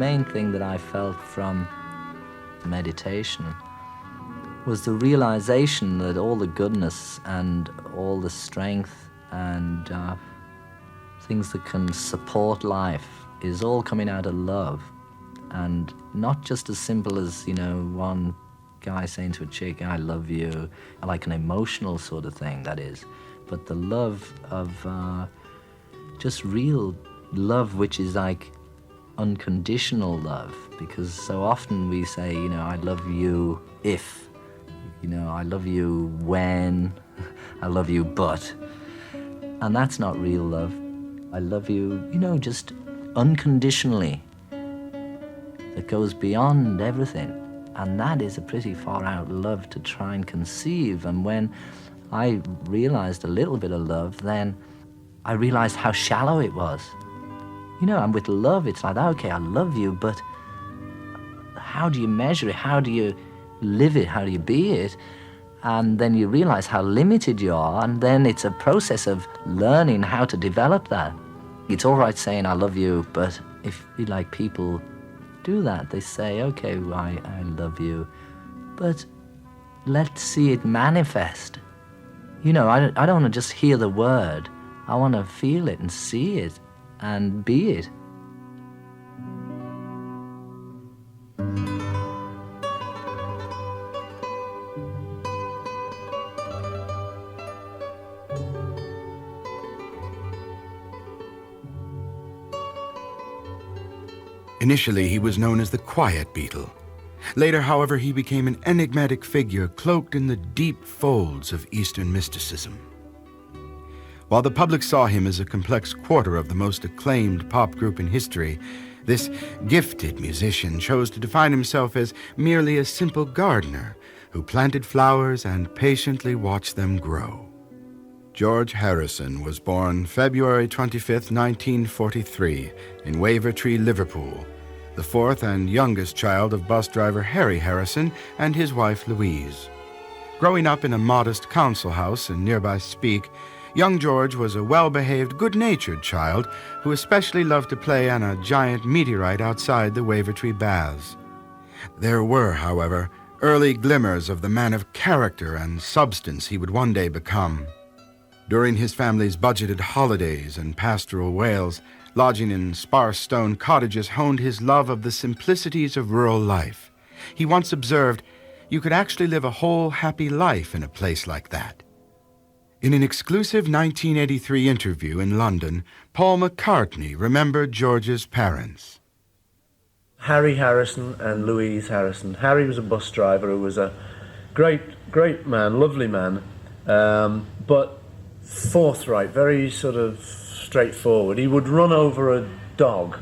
main thing that I felt from meditation was the realization that all the goodness and all the strength and things that can support life is all coming out of love. And not just as simple as, one guy saying to a chick, I love you, like an emotional sort of thing, that is. But the love of just real love, which is like unconditional love. Because so often we say, I love you if, I love you when, I love you but. And that's not real love. I love you, just unconditionally. That goes beyond everything. And that is a pretty far out love to try and conceive. And when I realized a little bit of love, then I realized how shallow it was. And with love, it's like, okay, I love you, but how do you measure it? How do you live it? How do you be it? And then you realize how limited you are, and then it's a process of learning how to develop that. It's all right saying I love you, but if people do that, they say, okay, I love you, but let's see it manifest. I don't want to just hear the word. I want to feel it and see it and be it. Initially, he was known as the Quiet Beetle. Later, however, he became an enigmatic figure cloaked in the deep folds of Eastern mysticism. While the public saw him as a complex quarter of the most acclaimed pop group in history, this gifted musician chose to define himself as merely a simple gardener who planted flowers and patiently watched them grow. George Harrison was born February 25, 1943, in Wavertree, Liverpool, the fourth and youngest child of bus driver Harry Harrison and his wife Louise. Growing up in a modest council house in nearby Speke, young George was a well-behaved, good-natured child who especially loved to play on a giant meteorite outside the Wavertree Baths. There were, however, early glimmers of the man of character and substance he would one day become. During his family's budgeted holidays in pastoral Wales, lodging in sparse stone cottages honed his love of the simplicities of rural life. He once observed, "You could actually live a whole happy life in a place like that." In an exclusive 1983 interview in London, Paul McCartney remembered George's parents. Harry Harrison and Louise Harrison. Harry was a bus driver who was a great man, lovely man, but forthright, very sort of straightforward. He would run over a dog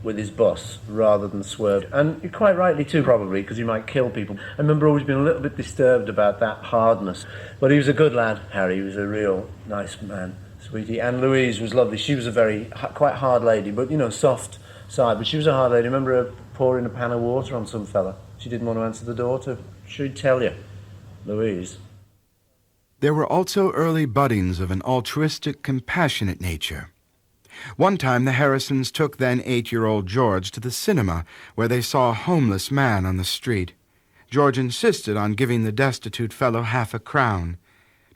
with his bus rather than swerve, and quite rightly too, probably, because he might kill people. I remember always being a little bit disturbed about that hardness, but he was a good lad, Harry. He was a real nice man, sweetie. And Louise was lovely. She was a quite hard lady, but soft side, but she was a hard lady. I remember her pouring a pan of water on some fella she didn't want to answer the door to. She'd tell you, Louise. There were also early buddings of an altruistic, compassionate nature. One time, the Harrisons took then 8-year-old George to the cinema, where they saw a homeless man on the street. George insisted on giving the destitute fellow half a crown.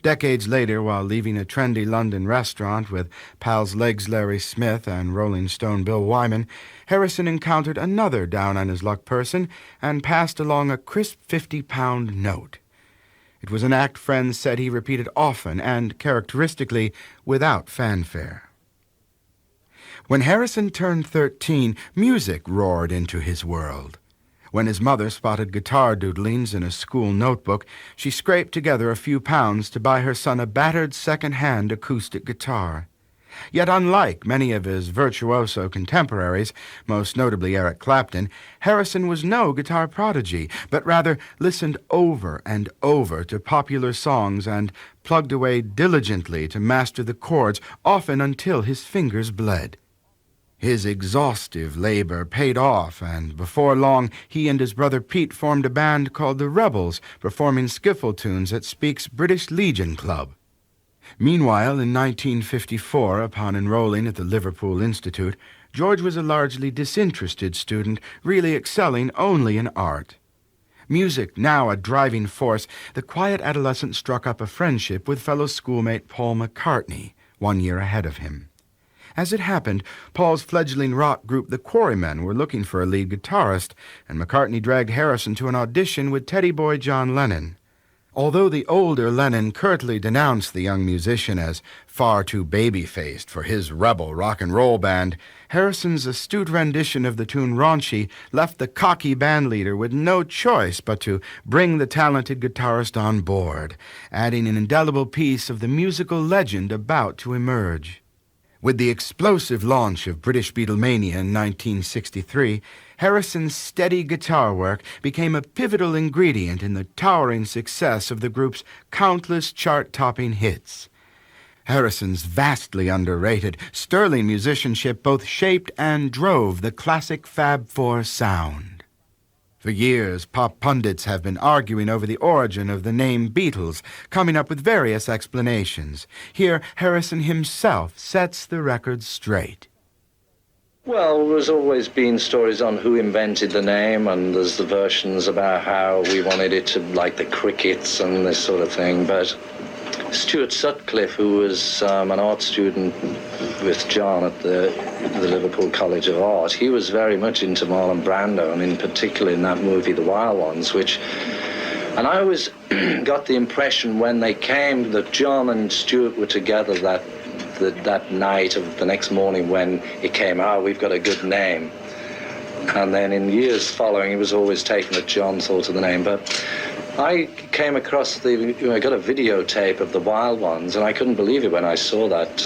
Decades later, while leaving a trendy London restaurant with pals Legs Larry Smith and Rolling Stone Bill Wyman, Harrison encountered another down-on-his-luck person and passed along a crisp 50-pound note. It was an act friends said he repeated often and, characteristically, without fanfare. When Harrison turned 13, music roared into his world. When his mother spotted guitar doodlings in a school notebook, she scraped together a few pounds to buy her son a battered second-hand acoustic guitar. Yet unlike many of his virtuoso contemporaries, most notably Eric Clapton, Harrison was no guitar prodigy, but rather listened over and over to popular songs and plugged away diligently to master the chords, often until his fingers bled. His exhaustive labor paid off, and before long he and his brother Pete formed a band called the Rebels, performing skiffle tunes at Speke's British Legion Club. Meanwhile, in 1954, upon enrolling at the Liverpool Institute, George was a largely disinterested student, really excelling only in art. Music now a driving force, the quiet adolescent struck up a friendship with fellow schoolmate Paul McCartney, 1 year ahead of him. As it happened, Paul's fledgling rock group the Quarrymen were looking for a lead guitarist, and McCartney dragged Harrison to an audition with Teddy Boy John Lennon. Although the older Lennon curtly denounced the young musician as far too baby-faced for his rebel rock and roll band, Harrison's astute rendition of the tune Raunchy left the cocky bandleader with no choice but to bring the talented guitarist on board, adding an indelible piece of the musical legend about to emerge. With the explosive launch of British Beatlemania in 1963, Harrison's steady guitar work became a pivotal ingredient in the towering success of the group's countless chart-topping hits. Harrison's vastly underrated, sterling musicianship both shaped and drove the classic Fab Four sound. For years, pop pundits have been arguing over the origin of the name Beatles, coming up with various explanations. Here, Harrison himself sets the record straight. Well, there's always been stories on who invented the name, and there's the versions about how we wanted it to, like the crickets and this sort of thing, but Stuart Sutcliffe, who was an art student with John at the Liverpool College of Art, he was very much into Marlon Brando, and in particular in that movie, The Wild Ones, and I always got the impression when they came that John and Stuart were together that night of the next morning when it came out, we've got a good name. And then in years following, it was always taken that John thought of the name, but I came across I got a videotape of The Wild Ones, and I couldn't believe it when I saw that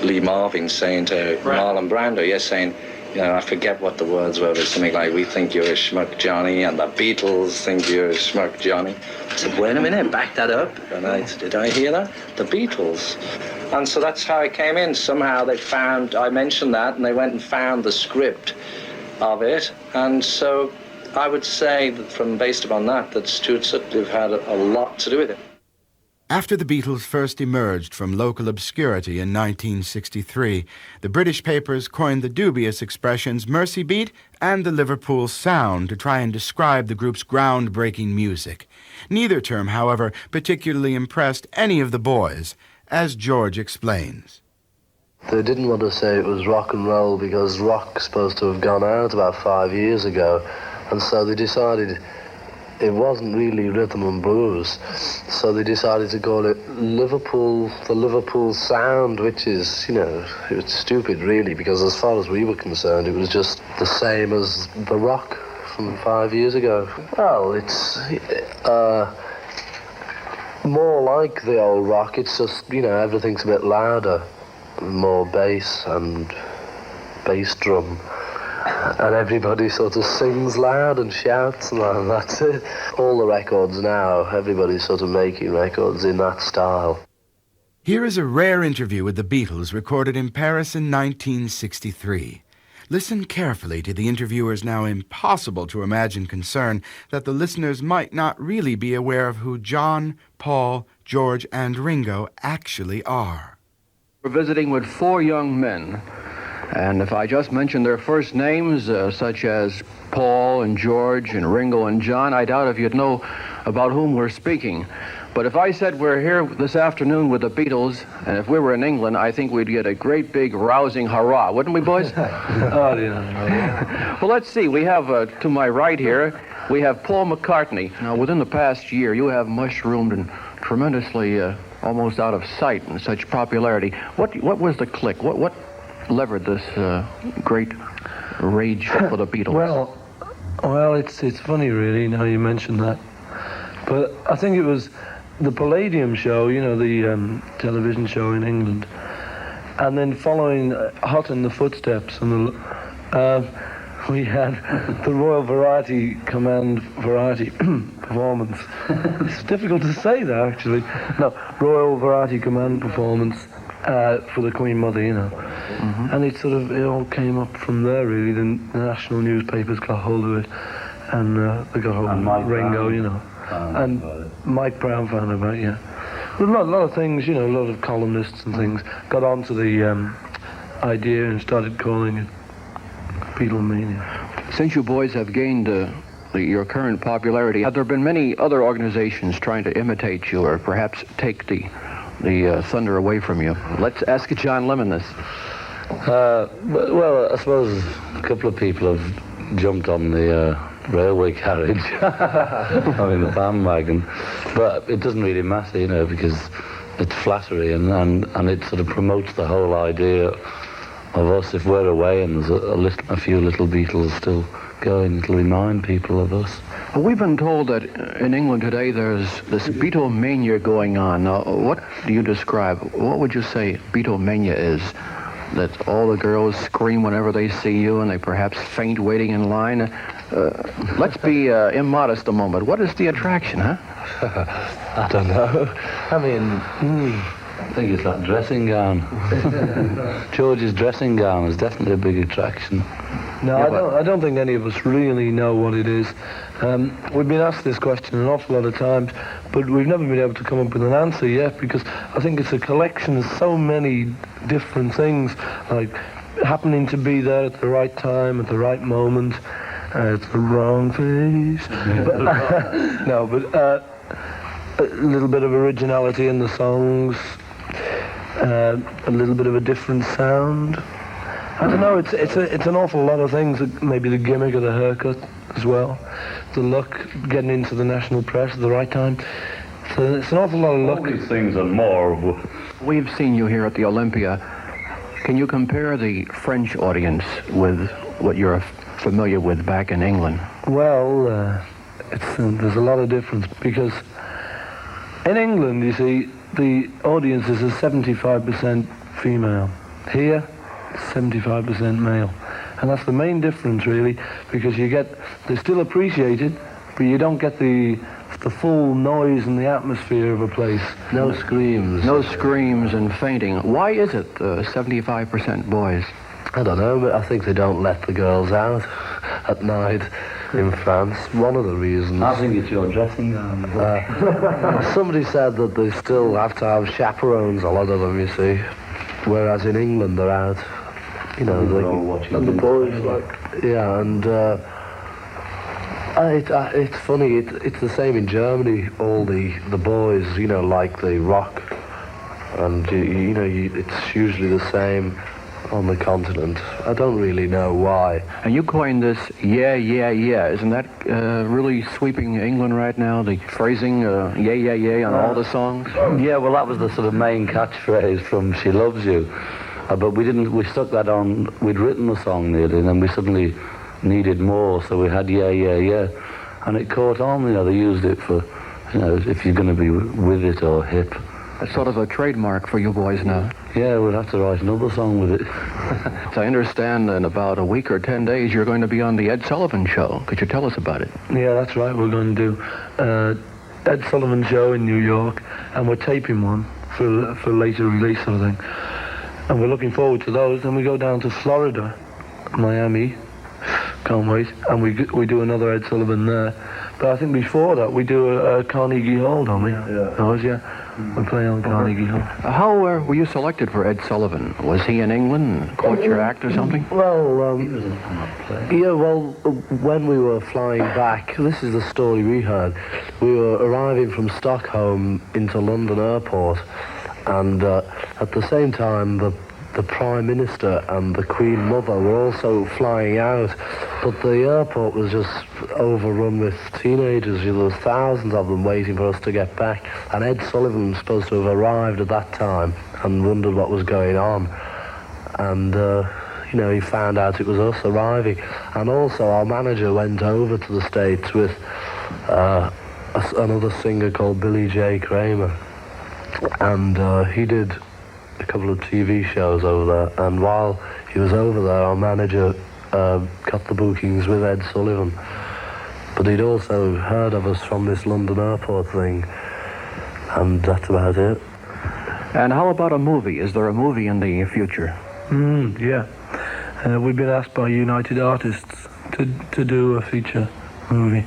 Lee Marvin saying to Marlon Brando, saying, I forget what the words were, but something like, we think you're a schmuck Johnny, and the Beatles think you're a schmuck Johnny. I said, wait a minute, back that up. And I said, did I hear that? The Beatles. And so that's how I came in. Somehow I mentioned that, and they went and found the script of it, and so I would say that based upon that Stuart Sutcliffe had a lot to do with it. After the Beatles first emerged from local obscurity in 1963, the British papers coined the dubious expressions Mercy Beat and the Liverpool Sound to try and describe the group's groundbreaking music. Neither term, however, particularly impressed any of the boys, as George explains. They didn't want to say it was rock and roll because rock's supposed to have gone out about 5 years ago. And so they decided it wasn't really rhythm and blues. So they decided to call it the Liverpool Sound, which is, it was stupid really, because as far as we were concerned, it was just the same as the rock from 5 years ago. Well, it's more like the old rock. It's just, everything's a bit louder, more bass and bass drum. And everybody sort of sings loud and shouts, and that's it. All the records now, everybody's sort of making records in that style. Here is a rare interview with the Beatles recorded in Paris in 1963. Listen carefully to the interviewer's now impossible to imagine concern that the listeners might not really be aware of who John, Paul, George, and Ringo actually are. We're visiting with 4 young men. And if I just mention their first names, such as Paul and George and Ringo and John, I doubt if you'd know about whom we're speaking. But if I said we're here this afternoon with the Beatles, and if we were in England, I think we'd get a great big rousing hurrah, wouldn't we, boys? Well, let's see. We have, to my right here, we have Paul McCartney. Now, within the past year, you have mushroomed and tremendously almost out of sight in such popularity. What was the click? What levered this great rage for the Beatles? Well, it's funny, really, now you mention that. But I think it was the Palladium show, the television show in England, and then following hot in the footsteps, and we had the Royal Variety Command Variety performance. It's difficult to say that, actually. No, Royal Variety Command performance for the Queen Mother, Mm-hmm. And it all came up from there, really. The national newspapers got hold of it, and they got hold of Ringo, and Mike Brown found about it, yeah. But a lot of things, a lot of columnists and things got onto the idea and started calling it Beatlemania. Since you boys have gained your current popularity, have there been many other organizations trying to imitate you or perhaps take the thunder away from you? Let's ask John Lemon this. Well, I suppose a couple of people have jumped on the railway carriage, I mean the bandwagon, but it doesn't really matter, you know, because it's flattery and it sort of promotes the whole idea of us. If we're away and there's a few little Beatles still going, it'll remind people of us. Well, we've been told that in England today there's this Beatlemania going on. Now, what do you describe? What would you say Beatlemania is? That all the girls scream whenever they see you and they perhaps faint waiting in line? Let's be immodest a moment. What is the attraction, huh? I don't know. I mean, I think it's that dressing gown. George's dressing gown is definitely a big attraction. No, I don't think any of us really know what it is. We've been asked this question an awful lot of times, but we've never been able to come up with an answer yet, because I think it's a collection of so many different things, like happening to be there at the right time, at the right moment. It's the wrong face. No, but a little bit of originality in the songs, a little bit of a different sound. I don't know, it's an awful lot of things. Maybe the gimmick of the haircut as well, the look, getting into the national press at the right time. So it's an awful lot of luck. All these things and more. We've seen you here at the Olympia. Can you compare the French audience with what you're familiar with back in England? Well, there's a lot of difference, because in England, you see, the audience is a 75% female. Here, 75% male. And that's the main difference, really, because they still appreciate it, but you don't get the full noise and the atmosphere of a place. No screams. No screams and fainting. Why is it 75% boys? I don't know, but I think they don't let the girls out at night in France. One of the reasons. I think it's your dressing gown. Somebody said that they still have to have chaperones, a lot of them, you see. Whereas in England they're out, you know, and the boys, like, yeah, and it's funny, it's the same in Germany. All the boys, you know, like the rock, and you know, it's usually the same on the continent. I don't really know why. And you coined this, yeah, yeah, yeah. Isn't that really sweeping England right now? The phrasing, yeah, yeah, yeah, on all the songs? Yeah, well, that was the sort of main catchphrase from She Loves You. But we stuck that on, we'd written the song nearly, and then we suddenly needed more, so we had yeah, yeah, yeah. And it caught on, you know, they used it for, you know, if you're going to be with it or hip. It's sort of a trademark for you boys now. Yeah, we'll have to write another song with it. So I understand in about a week or 10 days you're going to be on the Ed Sullivan Show. Could you tell us about it? Yeah, that's right. We're going to do Ed Sullivan Show in New York, and we're taping one for later release sort of thing. And we're looking forward to those. Then we go down to Florida, Miami. Can't wait. And we do another Ed Sullivan there. But I think before that we do a Carnegie Hall, don't we? Yeah. Oh, yeah. We play on Carnegie Hall. How were you selected for Ed Sullivan? Was he in England and caught your act or something? Well, yeah, well, when we were flying back, this is the story we heard. We were arriving from Stockholm into London Airport, and at the same time, the Prime Minister and the Queen Mother were also flying out, but the airport was just overrun with teenagers. You know, there was thousands of them waiting for us to get back, and Ed Sullivan was supposed to have arrived at that time and wondered what was going on, and you know, he found out it was us arriving. And also our manager went over to the States with another singer called Billy J. Kramer, and he did a couple of TV shows over there, and while he was over there, our manager got the bookings with Ed Sullivan. But he'd also heard of us from this London airport thing, and that's about it. And how about a movie? Is there a movie in the future? Yeah. We've been asked by United Artists to do a feature movie.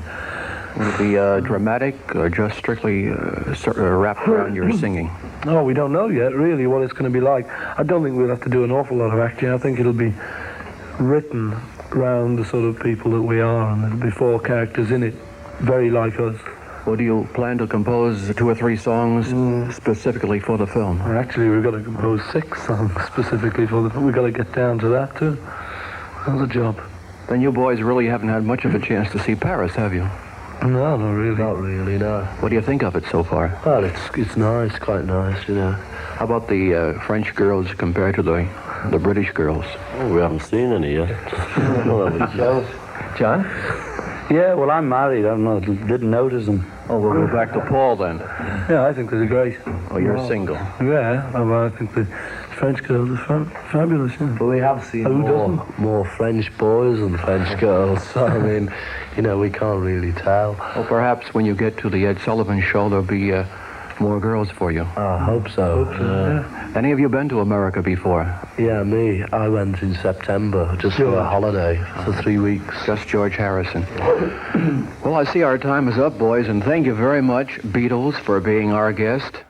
Will it be dramatic or just strictly wrapped around your singing? No, we don't know yet, really, what it's going to be like. I don't think we'll have to do an awful lot of acting. I think it'll be written around the sort of people that we are, and there'll be 4 characters in it, very like us. Well, do you plan to compose 2 or 3 songs specifically for the film? Well, actually, we've got to compose 6 songs specifically for the film. We've got to get down to that, too. That's a job. Then you boys really haven't had much of a chance to see Paris, have you? No, not really. Not really, no. What do you think of it so far? Well, it's nice, quite nice, you know. How about the French girls compared to the British girls? Oh, we haven't seen any yet. John? Yeah, well, I'm married. I don't know. Didn't notice them. Oh, we'll go back to Paul then. Yeah, I think they're great. Oh, you're single. Yeah, I think the French girls are fabulous, yeah. But we have seen more French boys than French girls, so I mean, you know, we can't really tell. Well, perhaps when you get to the Ed Sullivan Show, there'll be more girls for you. I hope so. Yeah. Any of you been to America before? Yeah, me. I went in September just for a holiday for 3 weeks. Just George Harrison. Well, I see our time is up, boys, and thank you very much, Beatles, for being our guest.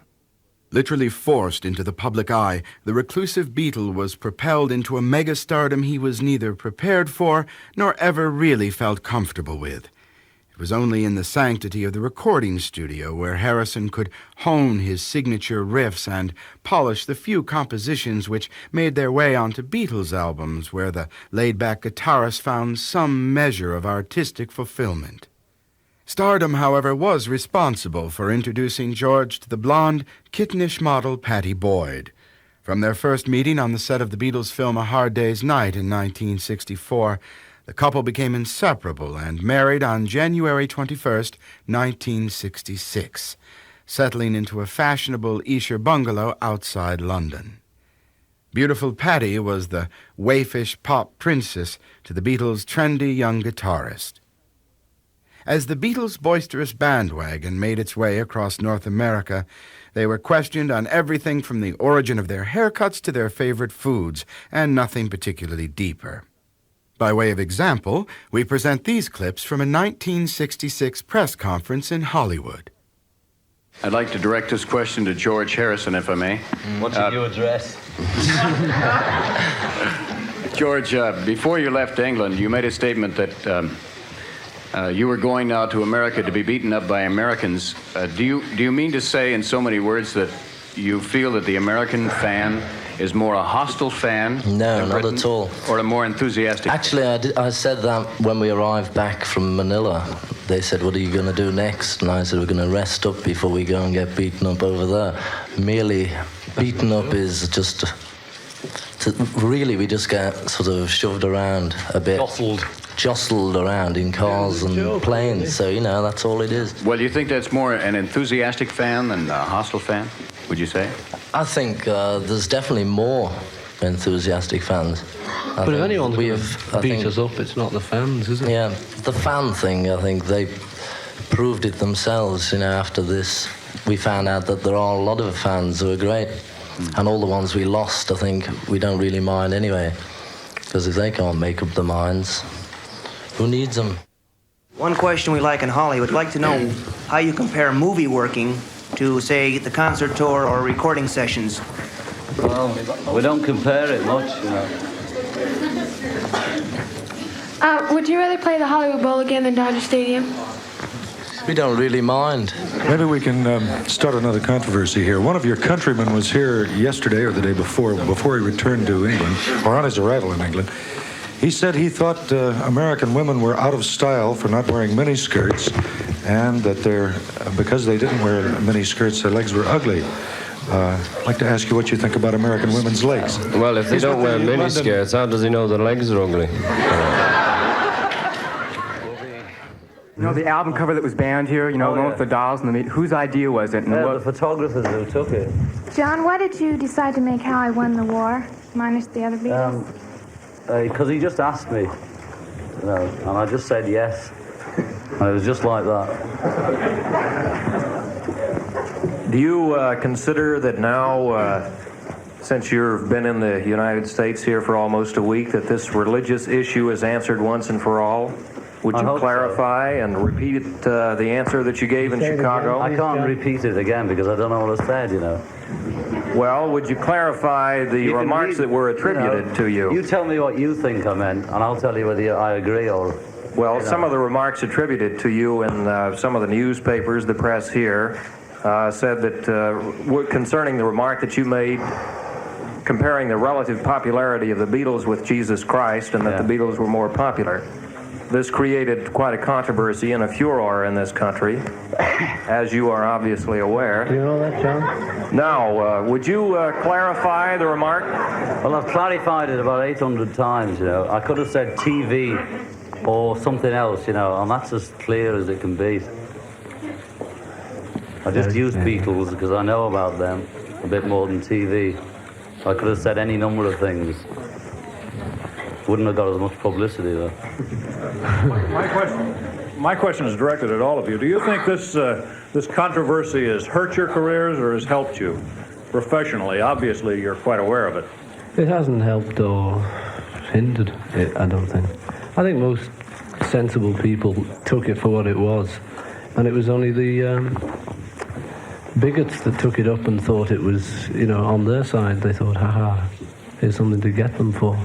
Literally forced into the public eye, the reclusive Beatle was propelled into a megastardom he was neither prepared for nor ever really felt comfortable with. It was only in the sanctity of the recording studio where Harrison could hone his signature riffs and polish the few compositions which made their way onto Beatles albums where the laid-back guitarist found some measure of artistic fulfillment. Stardom, however, was responsible for introducing George to the blonde, kittenish model Pattie Boyd. From their first meeting on the set of the Beatles' film A Hard Day's Night in 1964, the couple became inseparable and married on January 21st, 1966, settling into a fashionable Esher bungalow outside London. Beautiful Pattie was the waifish pop princess to the Beatles' trendy young guitarist. As the Beatles' boisterous bandwagon made its way across North America, they were questioned on everything from the origin of their haircuts to their favorite foods, and nothing particularly deeper. By way of example, we present these clips from a 1966 press conference in Hollywood. I'd like to direct this question to George Harrison, if I may. What's your address? George, before you left England, you made a statement that you were going now to America to be beaten up by Americans. Do you mean to say in so many words that you feel that the American fan is more a hostile fan? No, not at all. Or a more enthusiastic? Actually, I said that when we arrived back from Manila. They said, what are you going to do next? And I said, we're going to rest up before we go and get beaten up over there. Merely beaten up is just... really, we just get sort of shoved around a bit. Jostled around in cars and planes, so, you know, that's all it is. Well, you think that's more an enthusiastic fan than a hostile fan, would you say? I think there's definitely more enthusiastic fans. But if anyone's going to beat us up, it's not the fans, is it? Yeah, the fan thing, I think they proved it themselves, you know, after this. We found out that there are a lot of fans who are great, and all the ones we lost, I think, we don't really mind anyway, because if they can't make up their minds, who needs them? One question we like in Hollywood, we'd like to know how you compare movie working to, say, the concert tour or recording sessions. Well, we don't compare it much, you know. Would you rather play the Hollywood Bowl again than Dodger Stadium? We don't really mind. Maybe we can start another controversy here. One of your countrymen was here yesterday or the day before he returned to England, or on his arrival in England. He said he thought American women were out of style for not wearing miniskirts, and that because they didn't wear miniskirts, their legs were ugly. I'd like to ask you what you think about American women's legs. Well, if they don't wear miniskirts, how does he know their legs are ugly? You know the album cover that was banned here, you know, one with the dolls and the meat. Whose idea was it? And the photographers who took it. John, why did you decide to make How I Won the War, minus the other Beatles? Because he just asked me, you know, and I just said yes. And it was just like that. Do you consider that now, since you've been in the United States here for almost a week, that this religious issue is answered once and for all? Would you clarify and repeat the answer that you gave in Chicago? I can't repeat it again because I don't know what I said, you know. Well, would you clarify the remarks that were attributed to you? You tell me what you think I meant, and I'll tell you whether I agree or... Well, some of the remarks attributed to you in some of the newspapers, the press here, said that concerning the remark that you made comparing the relative popularity of the Beatles with Jesus Christ and that the Beatles were more popular. This created quite a controversy and a furor in this country, as you are obviously aware. Do you know that, John? Now, would you clarify the remark? Well, I've clarified it about 800 times, you know. I could have said TV or something else, you know, and that's as clear as it can be. I just used Beatles because I know about them a bit more than TV. I could have said any number of things. Wouldn't have got as much publicity, though. My question is directed at all of you. Do you think this controversy has hurt your careers or has helped you professionally? Obviously, you're quite aware of it. It hasn't helped or hindered it, I don't think. I think most sensible people took it for what it was, and it was only the bigots that took it up and thought it was, you know, on their side. They thought, haha, here's something to get them for.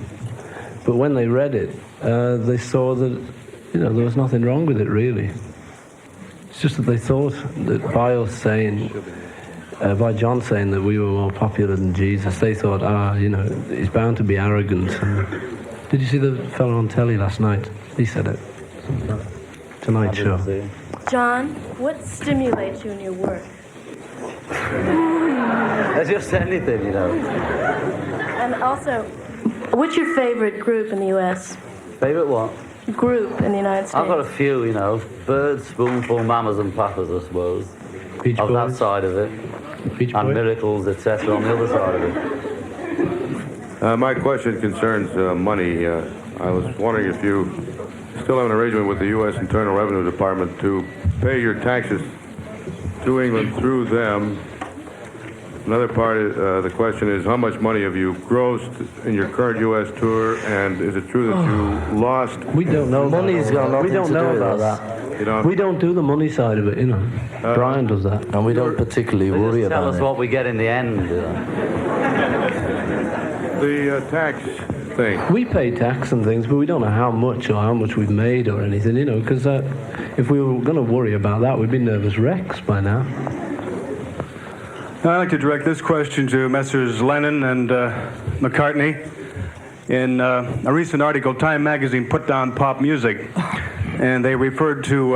But when they read it, they saw that, you know, there was nothing wrong with it, really. It's just that they thought that by us saying, by John saying that we were more popular than Jesus, they thought, you know, it's bound to be arrogant. And did you see the fellow on telly last night? He said it. Tonight Show. John, what stimulates you in your work? Just anything, you know. And also, what's your favorite group in the U.S.? Favorite what? Group in the United States. I've got a few, you know. Birds, Spoonful, Mamas and Papas, I suppose. Beach on Boys. That side of it. Beach and Boys. Miracles, etc. on the other side of it. My question concerns money. I was wondering if you still have an arrangement with the U.S. Internal Revenue Department to pay your taxes to England through them. Another part of the question is, how much money have you grossed in your current U.S. tour, and is it true that you lost? We don't know. Money's got nothing we don't to know do about with that. You know, We don't do the money side of it, you know. Brian does that. And we don't particularly They worry just tell about us it. what we get in the end. the tax thing. We pay tax and things, but we don't know how much or how much we've made or anything, you know, because if we were going to worry about that, we'd be nervous wrecks by now. I'd like to direct this question to Messrs. Lennon and McCartney. In a recent article, Time magazine put down pop music, and they referred to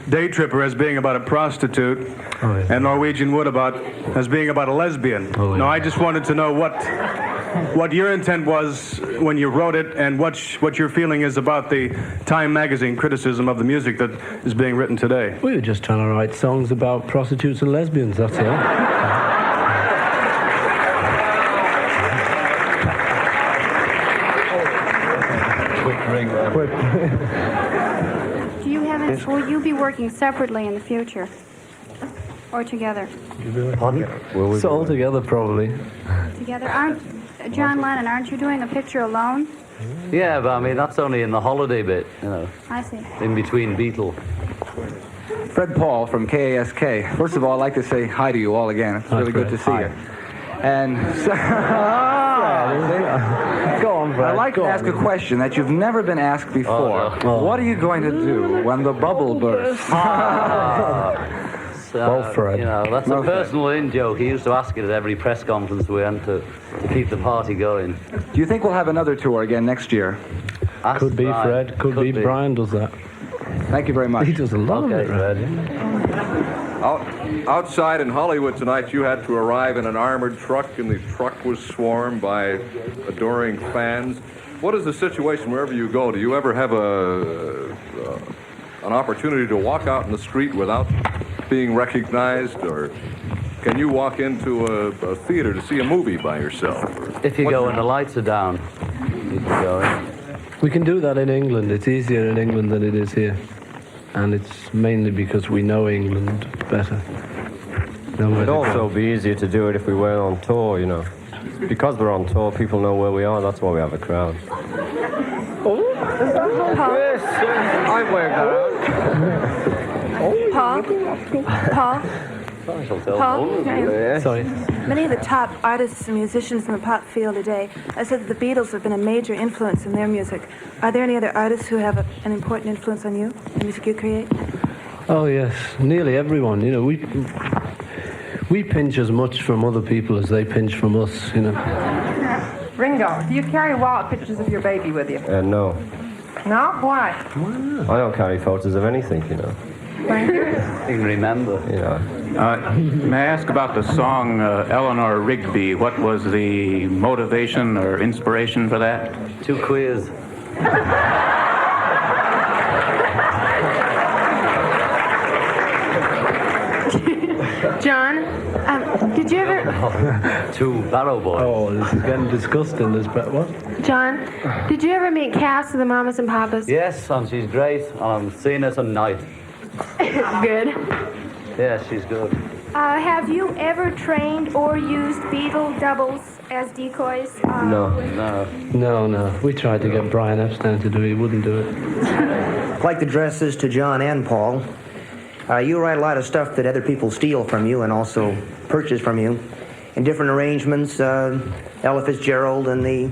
Day Tripper as being about a prostitute, and Norwegian Wood as being about a lesbian. Now, I just wanted to know what your intent was when you wrote it, and what your feeling is about the Time magazine criticism of the music that is being written today. We were just trying to write songs about prostitutes and lesbians, that's all. Do you have any, will you be working separately in the future? Or together? Pardon? So all together, probably. Together? John Lennon, aren't you doing a picture alone? Yeah, but I mean, that's only in the holiday bit, you know. I see. In between Beatles. Fred Paul from KASK. First of all, I'd like to say hi to you all again. It's really good to see you. And so, go on, Fred. I'd like to ask a question that you've never been asked before. What are you going to do when the bubble bursts? Well, Fred. You know, that's a personal in-joke. He used to ask it at every press conference we went to keep the party going. Do you think we'll have another tour again next year? Could be, Fred. Could be. Brian does that. Thank you very much. He does a lot of it, Fred. Outside in Hollywood tonight, you had to arrive in an armored truck, and the truck was swarmed by adoring fans. What is the situation wherever you go? Do you ever have an opportunity to walk out in the street without being recognized, or can you walk into a theater to see a movie by yourself? If you go and the lights are down, you can go in. We can do that in England. It's easier in England than it is here. And it's mainly because we know England better. It'd also be easier to do it if we were on tour, you know. Because we're on tour, people know where we are. That's why we have a crowd. Paul, I waved that out. Paul? Paul? Sorry. Many of the top artists and musicians in the pop field today have said that the Beatles have been a major influence in their music. Are there any other artists who have an important influence on you, the music you create? Oh yes, nearly everyone. You know, we pinch as much from other people as they pinch from us. You know. Ringo, do you carry wild pictures of your baby with you? No. No? Why? I don't carry photos of anything, you know. Thank you. You can remember. You know. May I ask about the song Eleanor Rigby? What was the motivation or inspiration for that? Two queers. John, did you ever... Two barrow boys. Oh, this is getting disgusting. What? John, did you ever meet Cass of the Mamas and Papas? Yes, and she's great. And I'm seeing her tonight. Good. Yeah, she's good. Have you ever trained or used Beatle doubles as decoys? No. We tried to get Brian Epstein to do it. He wouldn't do it. Like the dresses to John and Paul, you write a lot of stuff that other people steal from you and also purchase from you in different arrangements, Ella Fitzgerald and a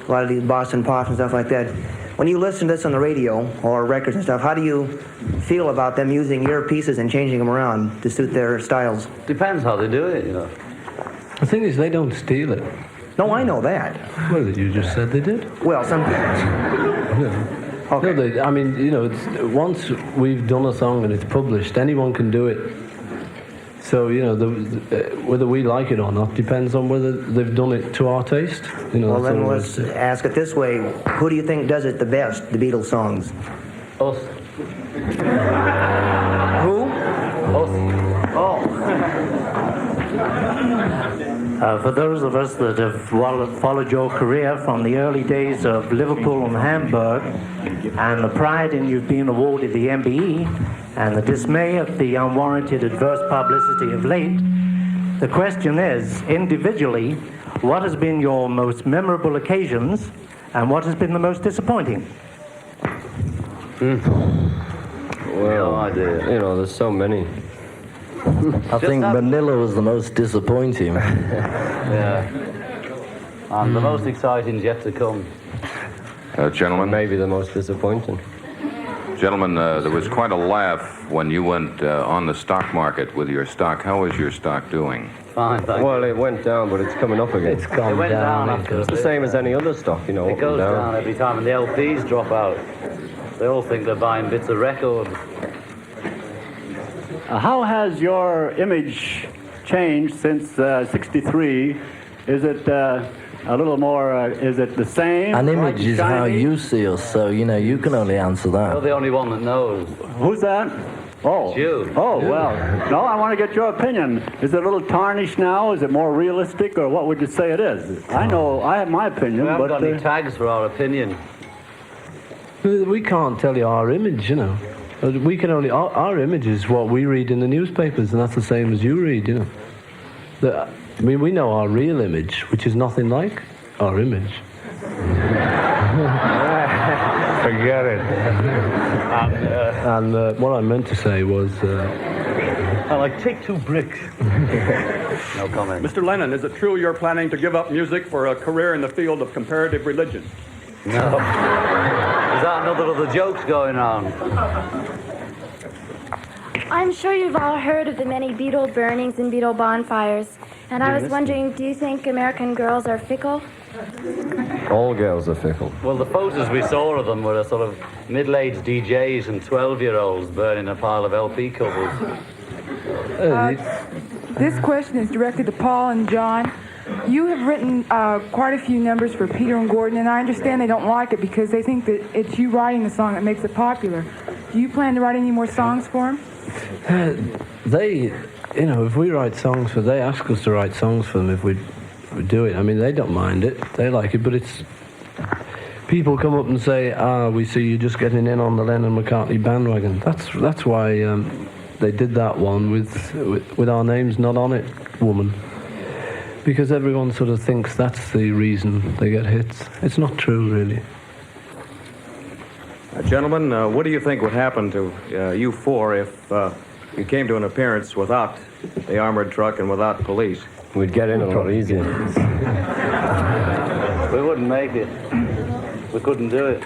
lot of these Boston Pops and stuff like that. When you listen to this on the radio or records and stuff, how do you feel about them using your pieces and changing them around to suit their styles? Depends how they do it, you know. The thing is, they don't steal it. No, I know that. Well, you just said they did. Well, sometimes. Okay. No, I mean, you know, once we've done a song and it's published, anyone can do it. So, you know, whether we like it or not depends on whether they've done it to our taste. You know, well, then let's ask it this way. Who do you think does it the best, the Beatles songs? Us. Who? Us. Oh. For those of us that have followed your career from the early days of Liverpool and Hamburg, and the pride in you being awarded the MBE, and the dismay at the unwarranted adverse publicity of late, the question is, individually, what has been your most memorable occasions, and what has been the most disappointing? Well, you know, there's so many. I think Manila was the most disappointing. Yeah. And the most exciting is yet to come. Gentlemen? Maybe the most disappointing. Gentlemen, there was quite a laugh when you went on the stock market with your stock. How is your stock doing? Fine, thank you. Well, it went down, but it's coming up again. It's gone it went down after It's the same as any other stock, you know. It goes down every time, and the LPs drop out. They all think they're buying bits of records. How has your image changed since '63? Is it a little more, is it the same? An image is how you see us, so, you know, you can only answer that. You're the only one that knows. Who's that? Oh. It's you. Oh, You. well. No, I want to get your opinion. Is it a little tarnished now? Is it more realistic? Or what would you say it is? I know, I have my opinion, We haven't but... got any tags for our opinion. We can't tell you our image, you know. We can only... Our image is what we read in the newspapers, and that's the same as you read, you know. I mean, we know our real image, which is nothing like our image. Forget it. And what I meant to say was... like, take 2 bricks. No comment. Mr. Lennon, is it true you're planning to give up music for a career in the field of comparative religion? No. Is that another of the jokes going on? I'm sure you've all heard of the many beetle burnings and beetle bonfires. And I was wondering, do you think American girls are fickle? All girls are fickle. Well, the photos we saw of them were a sort of middle-aged DJs and 12-year-olds burning a pile of LP covers. This question is directed to Paul and John. You have written quite a few numbers for Peter and Gordon, and I understand they don't like it because they think that it's you writing the song that makes it popular. Do you plan to write any more songs for them? They, you know, if we write songs for, they ask us to write songs for them if we do it. I mean, they don't mind it. They like it, but it's... People come up and say, we see you just getting in on the Lennon-McCartney bandwagon. That's why they did that one with our names not on it, woman. Because everyone sort of thinks that's the reason they get hits. It's not true, really. Gentlemen, what do you think would happen to you four if you came to an appearance without the armored truck and without police? We'd get in a lot easier. We wouldn't make it. We couldn't do it.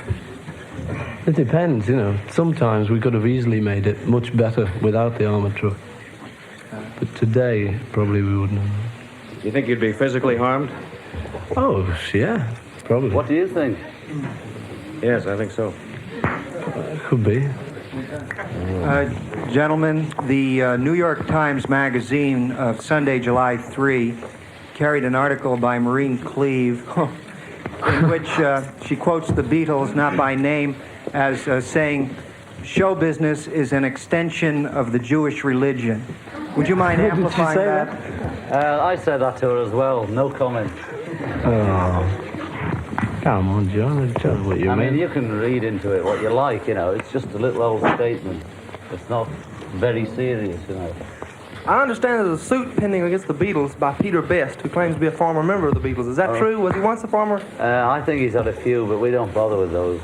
It depends, you know. Sometimes we could have easily made it much better without the armored truck. But today, probably we wouldn't have. You think you'd be physically harmed? Oh, yeah, probably. What do you think? Yes, I think so. Could be. Gentlemen, the New York Times Magazine of Sunday, July 3, carried an article by Maureen Cleave in which she quotes the Beatles, not by name, as saying, "Show business is an extension of the Jewish religion." Would you mind amplifying that? I said that to her as well. No comment. Oh. Come on, John. Tell me what you I mean. mean, you can read into it what you like, you know. It's just a little old statement. It's not very serious, you know. I understand there's a suit pending against the Beatles by Peter Best, who claims to be a former member of the Beatles. Is that true? Was he once a former? I think he's had a few, but we don't bother with those.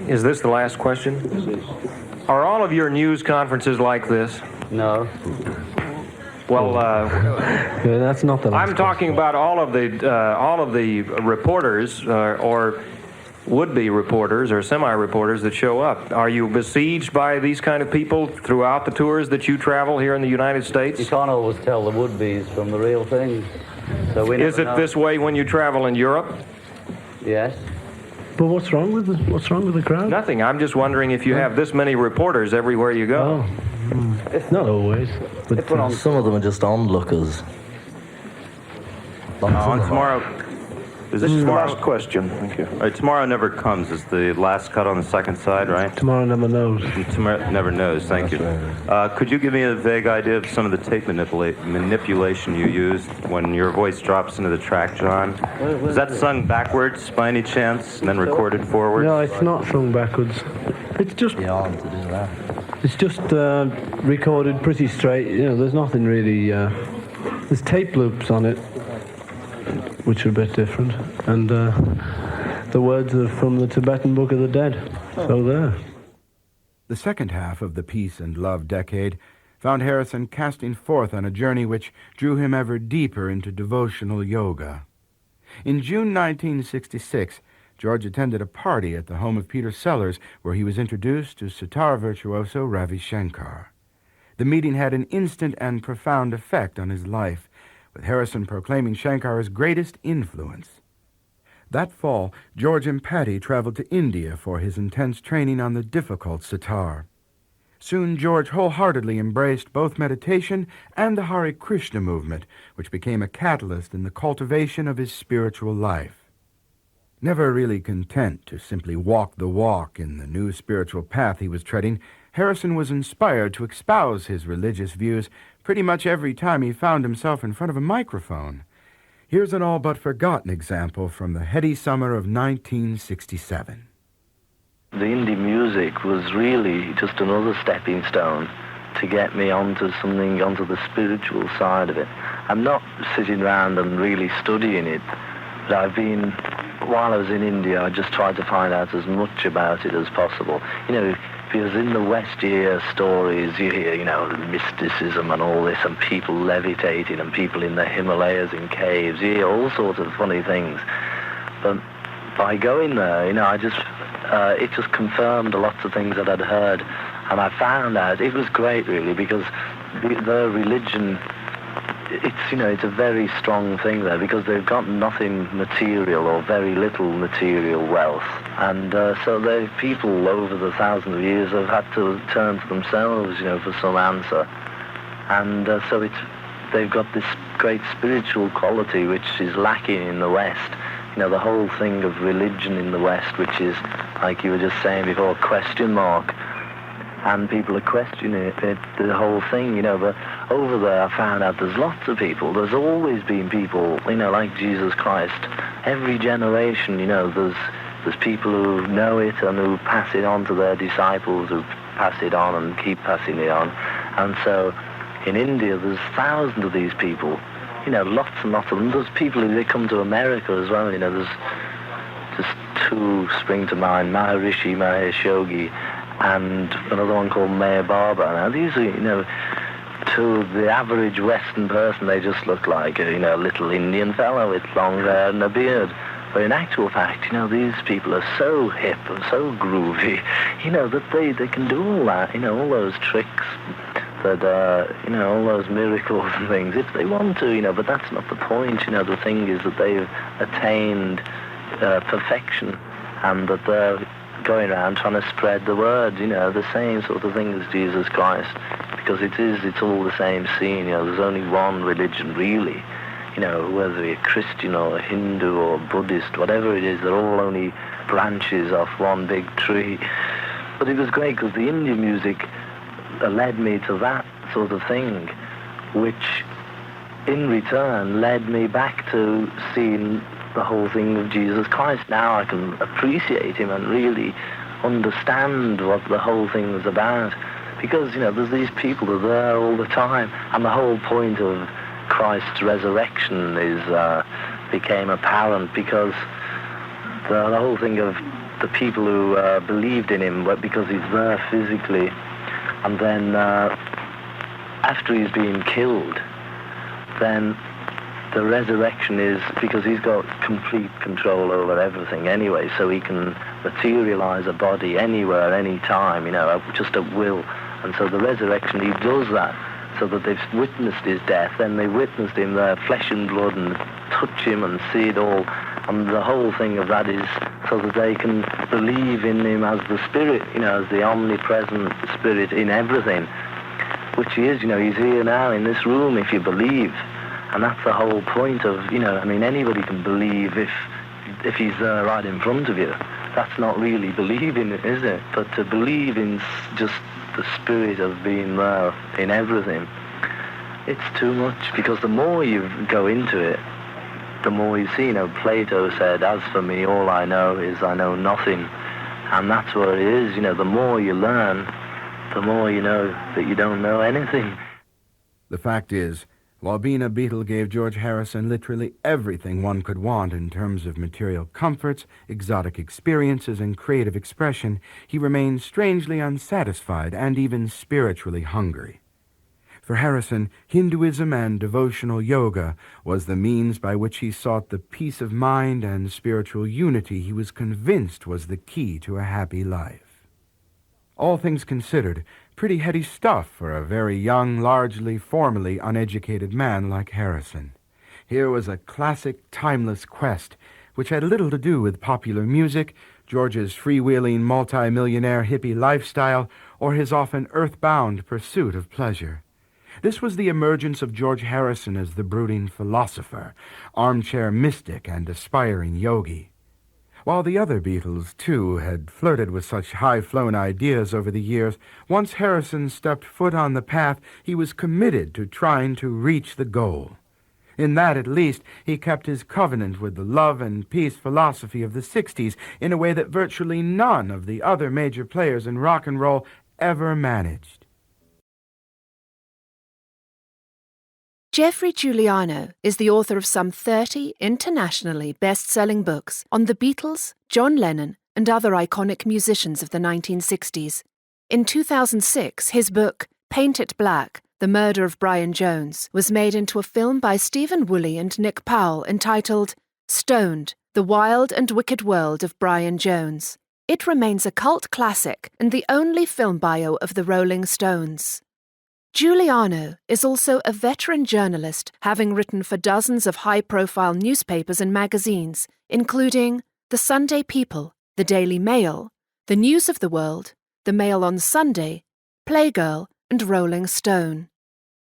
Is this the last question? Are all of your news conferences like this? No. Well, that's not the last I'm talking about all of the reporters or would-be reporters or semi-reporters that show up. Are you besieged by these kind of people throughout the tours that you travel here in the United States? You can't always tell the would-bes from the real thing. So we Is it this way when you travel in Europe? Yes. But what's wrong with the crowd? Nothing. I'm just wondering if you have this many reporters everywhere you go. Not always. But some of them are just onlookers. On tomorrow. This is the last question. Thank you. Tomorrow never comes. It's the last cut on the second side, right? Tomorrow never knows. Tomorrow never knows. Thank you. Could you give me a vague idea of some of the tape manipulation you used when your voice drops into the track, John? Is that sung backwards by any chance and then recorded forwards? No, it's not sung backwards. It's just. It's just recorded pretty straight. You know, there's nothing really. There's tape loops on it, which are a bit different, and the words are from the Tibetan Book of the Dead. So there. The second half of the Peace and Love decade found Harrison casting forth on a journey which drew him ever deeper into devotional yoga. In June 1966, George attended a party at the home of Peter Sellers, where he was introduced to sitar virtuoso Ravi Shankar. The meeting had an instant and profound effect on his life, with Harrison proclaiming Shankar's greatest influence. That fall, George and Patty traveled to India for his intense training on the difficult sitar. Soon George wholeheartedly embraced both meditation and the Hare Krishna movement, which became a catalyst in the cultivation of his spiritual life. Never really content to simply walk the walk in the new spiritual path he was treading, Harrison was inspired to espouse his religious views pretty much every time he found himself in front of a microphone. Here's an all-but-forgotten example from the heady summer of 1967. The indie music was really just another stepping stone to get me onto the spiritual side of it. I'm not sitting around and really studying it, but while I was in India, I just tried to find out as much about it as possible. You know, because in the West you hear stories, you hear, mysticism and all this, and people levitating, and people in the Himalayas in caves. You hear all sorts of funny things. But by going there, it just confirmed lots of things that I'd heard. And I found out it was great, really, because their religion, it's a very strong thing there, because they've got nothing material or very little material wealth. And so the people over the thousands of years have had to turn to themselves, for some answer. And so they've got this great spiritual quality which is lacking in the West. The whole thing of religion in the West, which is, like you were just saying before, a question mark. And people are questioning it, the whole thing, But over there, I found out there's lots of people. There's always been people, like Jesus Christ. Every generation, there's people who know it and who pass it on to their disciples, who pass it on and keep passing it on. And so in India, there's thousands of these people, lots and lots of them. There's people who come to America as well, there's just two spring to mind, Maharishi Mahesh Yogi and another one called Meher Baba. Now these are, to the average Western person, they just look like a little Indian fellow with long hair and a beard. But in actual fact, these people are so hip and so groovy, that they can do all that, all those tricks, that, all those miracles and things, if they want to, but that's not the point. The thing is that they've attained perfection, and that they're going around trying to spread the word, the same sort of thing as Jesus Christ, because it's all the same scene. There's only one religion, really. Whether you're Christian or a Hindu or Buddhist, whatever it is, they're all only branches off one big tree. But it was great because the Indian music led me to that sort of thing, which in return led me back to seeing the whole thing of Jesus Christ. Now I can appreciate him and really understand what the whole thing was about, because there's these people that are there all the time, and the whole point of Christ's resurrection became apparent, because the whole thing of the people who believed in him, because he's there physically, and then after he's been killed, then the resurrection is because he's got complete control over everything anyway, so he can materialize a body anywhere, any time, just at will. And so the resurrection, he does that, so that they've witnessed his death, then they witnessed him there, flesh and blood, and touch him and see it all. And the whole thing of that is so that they can believe in him as the Spirit, as the omnipresent Spirit in everything, which he is. He's here now in this room if you believe. And that's the whole point of, anybody can believe if he's there right in front of you. That's not really believing, is it? But to believe in just the spirit of being there in everything, it's too much, because the more you go into it, the more you see. Plato said, "As for me, all I know is I know nothing." And that's what it is. The more you learn, the more you know that you don't know anything. The fact is, while being a Beatle gave George Harrison literally everything one could want in terms of material comforts, exotic experiences, and creative expression, he remained strangely unsatisfied and even spiritually hungry. For Harrison, Hinduism and devotional yoga was the means by which he sought the peace of mind and spiritual unity he was convinced was the key to a happy life. All things considered, pretty heady stuff for a very young, largely formally uneducated man like Harrison. Here was a classic, timeless quest, which had little to do with popular music, George's freewheeling, multi-millionaire hippie lifestyle, or his often earthbound pursuit of pleasure. This was the emergence of George Harrison as the brooding philosopher, armchair mystic, and aspiring yogi. While the other Beatles, too, had flirted with such high-flown ideas over the years, once Harrison stepped foot on the path, he was committed to trying to reach the goal. In that, at least, he kept his covenant with the love and peace philosophy of the 60s in a way that virtually none of the other major players in rock and roll ever managed. Geoffrey Giuliano is the author of some 30 internationally best-selling books on the Beatles, John Lennon, and other iconic musicians of the 1960s. In 2006, his book, Paint It Black, The Murder of Brian Jones, was made into a film by Stephen Woolley and Nick Powell entitled Stoned, The Wild and Wicked World of Brian Jones. It remains a cult classic and the only film bio of the Rolling Stones. Giuliano is also a veteran journalist, having written for dozens of high-profile newspapers and magazines, including The Sunday People, The Daily Mail, The News of the World, The Mail on Sunday, Playgirl, and Rolling Stone.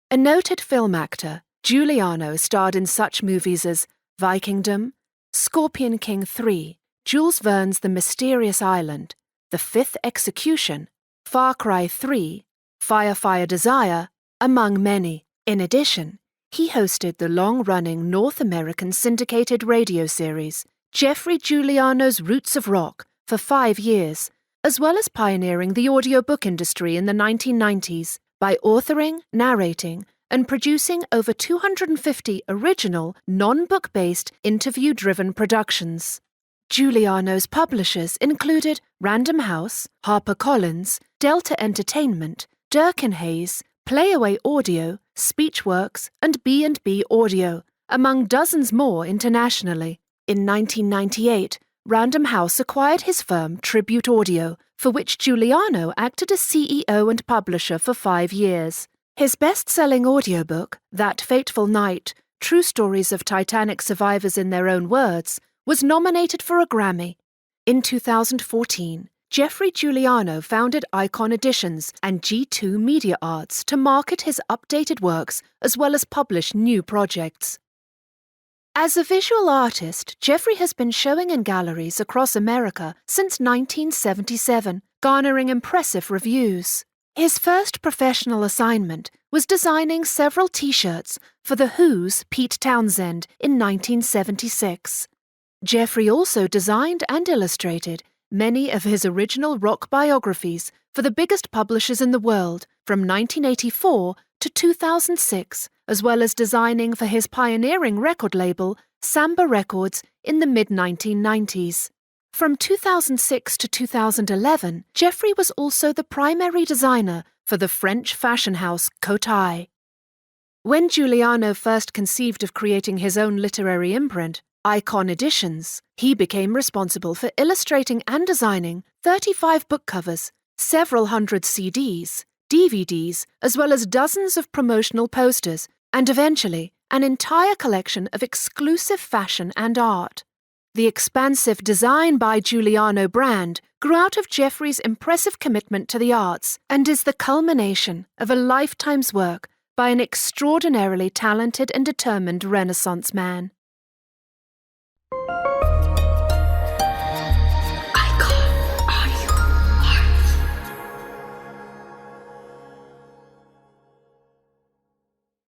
A noted film actor, Giuliano starred in such movies as Vikingdom, Scorpion King 3, Jules Verne's The Mysterious Island, The Fifth Execution, Far Cry 3, Fire Desire, among many. In addition, he hosted the long-running North American syndicated radio series, Geoffrey Giuliano's Roots of Rock, for 5 years, as well as pioneering the audiobook industry in the 1990s by authoring, narrating, and producing over 250 original, non-book-based, interview-driven productions. Giuliano's publishers included Random House, HarperCollins, Delta Entertainment, Durkin-Hayes, Playaway Audio, Speechworks, and B&B Audio, among dozens more internationally. In 1998, Random House acquired his firm Tribute Audio, for which Giuliano acted as CEO and publisher for 5 years. His best-selling audiobook, That Fateful Night, True Stories of Titanic Survivors in Their Own Words, was nominated for a Grammy. In 2014, Geoffrey Giuliano founded Icon Editions and G2 Media Arts to market his updated works as well as publish new projects. As a visual artist, Geoffrey has been showing in galleries across America since 1977, garnering impressive reviews. His first professional assignment was designing several T-shirts for The Who's Pete Townsend in 1976. Geoffrey also designed and illustrated many of his original rock biographies for the biggest publishers in the world from 1984 to 2006, as well as designing for his pioneering record label, Samba Records, in the mid-1990s. From 2006 to 2011, Geoffrey was also the primary designer for the French fashion house Cotai. When Giuliano first conceived of creating his own literary imprint, Icon Editions, he became responsible for illustrating and designing 35 book covers, several hundred CDs, DVDs, as well as dozens of promotional posters, and eventually an entire collection of exclusive fashion and art. The expansive Design by Giuliano brand grew out of Geoffrey's impressive commitment to the arts and is the culmination of a lifetime's work by an extraordinarily talented and determined Renaissance man.